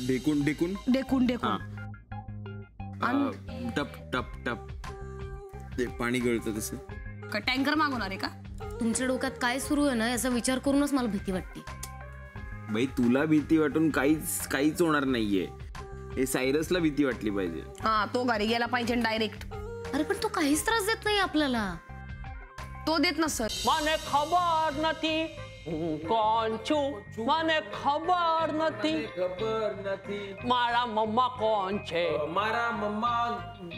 ढेकून ढेकून डेकून डेकून टप टप टप ते पाणी गळतं तसं. का टँकर मागवणार आहे का? तुमच्या डोक्यात काय सुरू आहे ना याचा विचार करूनच मला भीती वाटते. बाई तुला भीती वाटून काहीच होणार नाहीये. हे सायरसला भीती वाटली पाहिजे. हा तो घरी गेला पाहिजे डायरेक्ट. अरे पण तो काहीच त्रास देत नाही आपल्याला. तो देत नसत. મને ખબર નથી હું કોણ છું, મને ખબર નથી મારા મમ્મા કોણ છે, મારા મમ્મા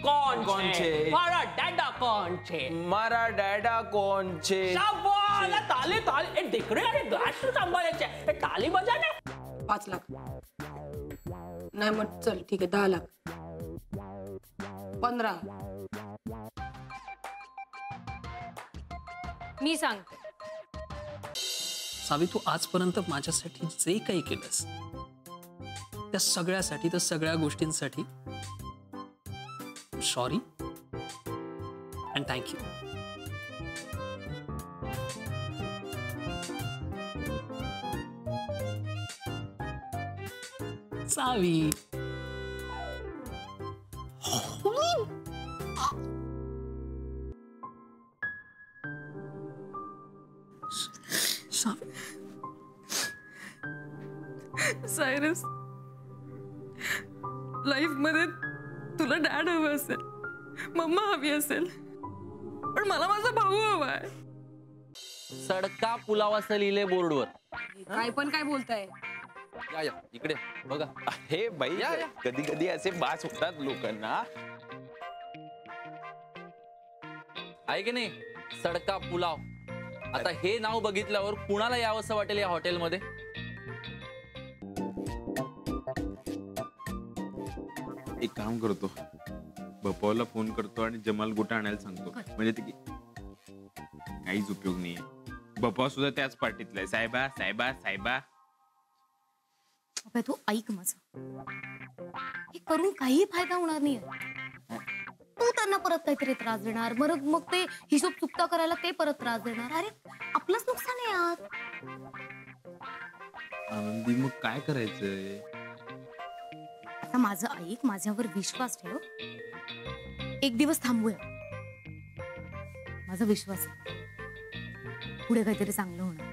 કોણ કોણ છે, છે? મારા ડેડા કોણ છે, મારા ડેડા કોણ છે? શાબાશ તાલી તાલી એ દીકરી અને ગાશ સંભાળે છે એ તાલી બજા ને. 5 लाख नाही मग चल ठीक आहे 10 लाख 15. मी सांगते. सावी तू आजपर्यंत माझ्यासाठी जे काही केलंस त्या सगळ्यासाठी त्या सगळ्या गोष्टींसाठी sorry and thank you. Savi Cyrus life मध्ये तुला डॅड हवं असेल, मम्मा हवी असेल, पण मला माझा भाऊ हवाय. सडका पुलाव असं लिहिले बोर्डवर. काय पण काय बोलताय? या या इकडे बघा. हे बाई कधी कधी असे बास होतात लोकांना. आहे की नाही सडका पुलाव. आता हे नाव बघितल्यावर कुणाला यावंसं वाटेल या हॉटेलमध्ये? एक काम करतो, बपावला फोन करतो आणि जमाल गोटा आणायला सांगतो. म्हणजे ते काहीच उपयोग नाहीये. बपाव सुद्धा त्याच पार्टीतला आहे. साहेबा साहेबा साहेबा. अबे तू ऐक माझं. हे करून काही फायदा होणार नाही. तू त्यांना परत काहीतरी त्रास देणार, मग ते हिशोब चुकता करायला ते परत त्रास देणार. अरे आपलंच नुकसान आहे यार. आनंदी मग काय करायचंय? आता माझं ऐक, माझ्यावर विश्वास ठेव. एक दिवस थांबूया. माझा विश्वास आहे पुढे काहीतरी चांगलं होणार.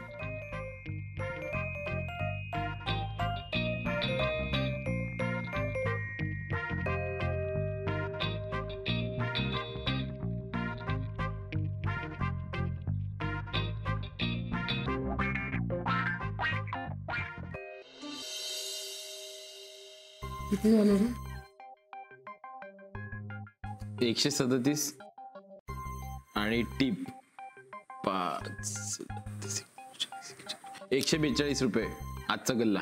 किती झाले रे? 137 आणि टीप 5 142 रुपये आजचा गल्ला.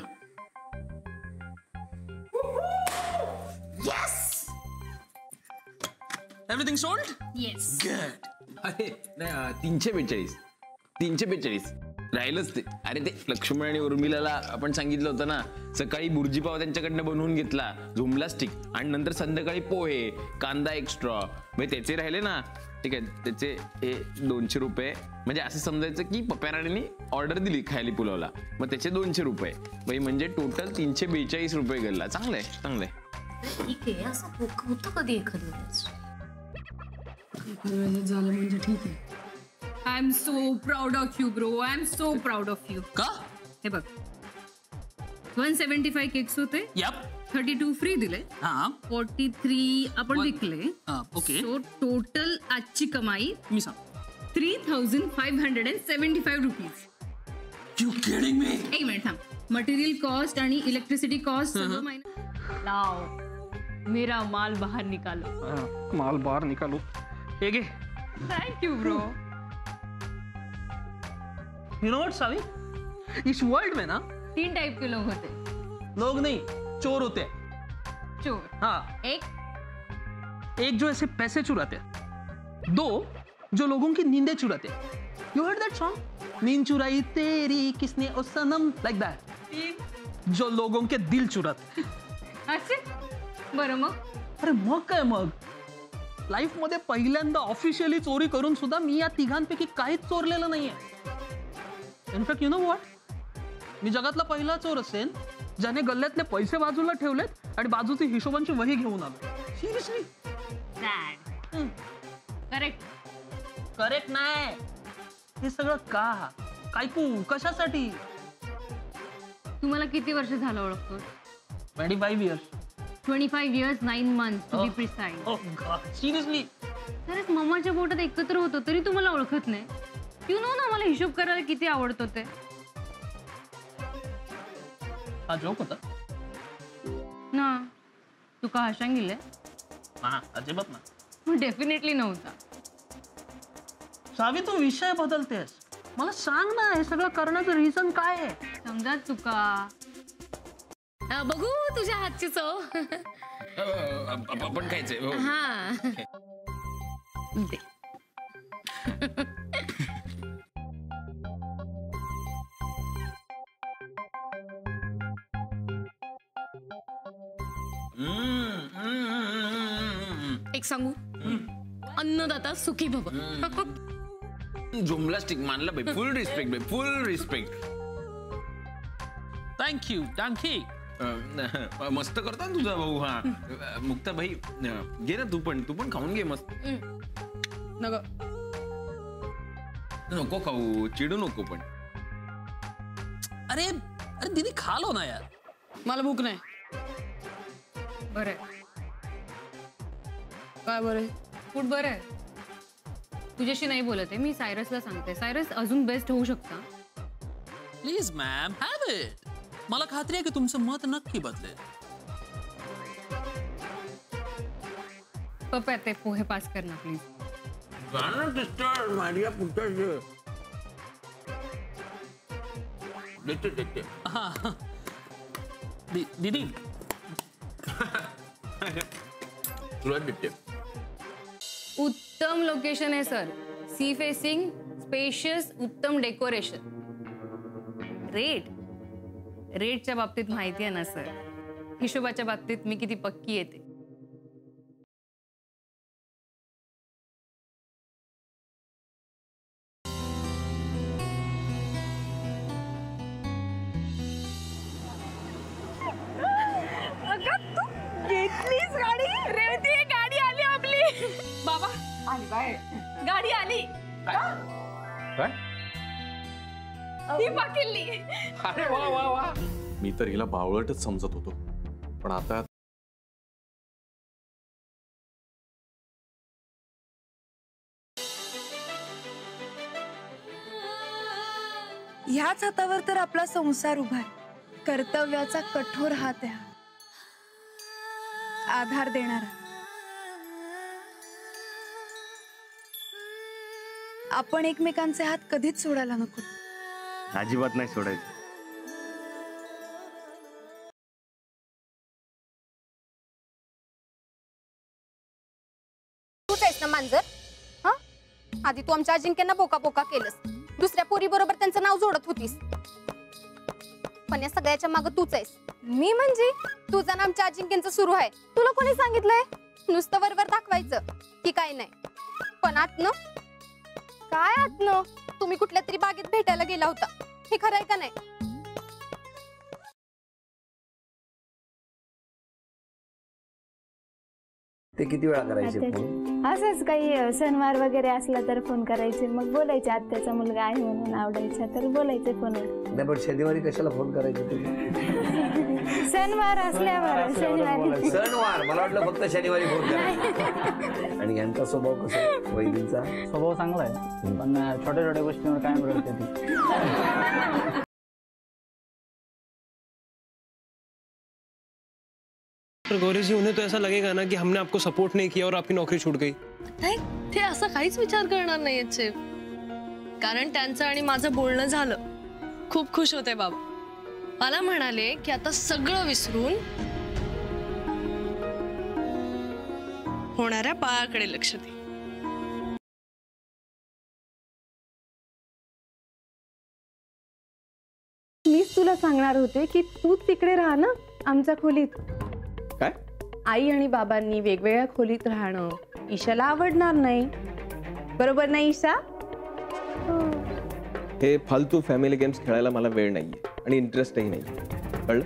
Everything sold. येस. गुड. अरे नाही 342 राहिलंच ते. अरे ते लक्ष्मण आणि उर्मिलाला आपण सांगितलं होतं ना, सकाळी बुर्जी पाव त्यांच्याकडनं बनवून घेतला, झुमला स्टिक, आणि नंतर संध्याकाळी पोहे, कांदा एक्स्ट्रा, म्हणजे त्याचे राहिले ना. ठीक आहे, त्याचे हे 200 रुपये. म्हणजे असं समजायचं की पप्या राणीने ऑर्डर दिली खायली पुलावला, मग त्याचे 200 रुपये. म्हणजे टोटल 342 रुपये गेला. चांगलंय चांगलंय. ठीक आहे, असं होतं कधी एखाद्या वेळेस. झालं म्हणजे ठीक आहे. I am so proud of you bro. I am so proud of you. का? हे बघ 175 केक्स होते. यप. 32 फ्री दिले. हा 43 आपण विकले. ओके. सो टोटल आजची कमाई मी सांग. 3575 रुपीज. You kidding me? एक मिनिट थांब. मटेरियल कॉस्ट आणि इलेक्ट्रिसिटी कॉस्ट सगळं लाओ मेरा माल बाहर निकालो. माल बाहर निकालो. ये घे. Thank you bro. You know what Savi, इस वर्ल्ड में ना 3 टाइप के लोग होते. लोग नहीं, चोर होते हैं. चोर. हाँ. एक जो ऐसे पैसे चुराते हैं, 2 जो लोगों की नींदें चुराते हैं. यू हर्ड दैट सॉन्ग, नींद चुराई तेरी किसने ओ सनम, लाइक दैट. 3 जो लोगों के दिल चुराते. असे बरं मग. अरे मग काय मग, लाईफ मध्ये पहिल्यांदा ऑफिशियली चोरी करून सुद्धा मी या तिघांपैकी काहीच चोरलेलं नाहीये. इनफॅक्ट यू नो व्हॉट, मी जगातला पहिला चोर असेल ज्याने गल्ल्यातले पैसे बाजूला ठेवलेत आणि बाजूची हिशोबांची वही घेऊन आलो. सिरियसली. Dad correct. करेक्ट नाही. हे सगळं का? कायकू कशासाठी? तुम्हाला किती वर्ष झालं ओळखतो? 25 years. 25 years 9 months to be precise. Oh God, seriously? खरंच मम्माच्या पोटात एकत्र होतो तरी तुम्हाला ओळखत नाही. यू नो ना मला हिशोब करायला किती आवडतो ते. हा जोक होता ना तू का हशांगिले? हा अजिबात ना. मग डेफिनेटली नव्हता. सावी तू विषय बदलतेस. मला सांग ना हे सगळं करण्याचं रिझन काय आहे? समजा चुका. बघू तुझ्या हातची चव. आपण खायचंय हो. हा दे. एक सांगू, अन्नदाता सुखी भव. जुमला स्टिक मानला भाई. फुल रिस्पेक्ट भाई, फुल रिस्पेक्ट. Thank you thank you. मस्त करतो ना तुझा भाऊ. हा मुक्ता भाई घे ना, तू पण खाऊन घे मस्त. नको खाऊ, चिडू नको पण. अरे अरे दीदी खा लो ना यार. मला भूक नाही. बरं काय बरं? फूड बरं आहे. तुझ्याशी नाही बोलत आहे मी, सायरसला सांगते. सायरस अजून बेस्ट होऊ शकता. Please ma'am have it. मला खात्री आहे की तुमचं मत नक्की बदलेल. पप्पा ते पोहे पास कर ना प्लीज. माझ्या पुढच्या दीदी तुला देते. उत्तम लोकेशन आहे सर. सी फेसिंग, स्पेशियस, उत्तम डेकोरेशन. रेटच्या बाबतीत माहिती आहे ना सर. हिशोबाच्या बाबतीत मी किती पक्की येते. घेतलीस गाडी? रेवती गाडी आली आपली. बाबा आली बाय. गाडी आली. काय? ही पाकिल्ली. अरे वा वा वा. मी तर हिला बावळटच समजत होतो, पण आता ह्याच हातावर तर आपला संसार उभा आहे. कर्तव्याचा कठोर हात आहे, आधार देणारा. आपण एकमेकांचे हात कधीच सोडायला नको. अजिबात नाही सोडायचं. तूच आहेस ना मांजर? हा, आधी तू आमच्या अजिंक्यांना पोका पोका केलंस. दुसऱ्या पोरी बरोबर त्यांचं नाव जोडत होतीस. पण या सगळ्याच्या मागे तूच आहेस. मी म्हणजे तुझा नाम आमच्या अजिंक्यांचं सुरू आहे. तुला कोणी सांगितलंय नुसतं वरवर दाखवायचं की काय नाही? पण आतनं काय? आतनं तुम्ही कुठल्या तरी बागेत भेटायला गेला होता, हे खरं आहे का नाही? ते किती वेळा करायचे फोन? असंच काही सणवार वगैरे असला तर फोन करायचे, मग बोलायचे. आत्याचा मुलगा आहे म्हणून आवडायचा तर बोलायचे फोनवर. नाही पण शनिवारी कशाला फोन करायचे तुम्ही? सणवार असल्यावर शनिवारी. सणवार मला वाटलं फक्त शनिवारी फोन करायचे. आणि यांचा स्वभाव कसा आहे? वैदींचा स्वभाव चांगला आहे, पण छोट्या छोट्या गोष्टींवर कायम रडते ती. गौरी जी, उन्हें तो ऐसा लगेगा ना कि हमने आपको सपोर्ट नहीं किया और आपकी नौकरी छूट गई. नाही, ते असं काहीच विचार करणार नाही याचे. कारण त्यांचं आणि माझं बोलणं झालं. खूप खुश होते बाबा. मला म्हणाले की आता सगळं विसरून होणाऱ्या बाळाकडे लक्ष दे. मीच तुला सांगणार होते की तू तिकडे राहा ना आमच्या खोलीत. काय? आई आणि बाबांनी वेगवेगळ्या खोलीत राहणं ईशाला आवडणार नाही. बरोबर नाही ईशा? हे फालतू फॅमिली गेम्स खेळायला मला वेळ नाहीये आणि इंटरेस्टही नाही. कळलं?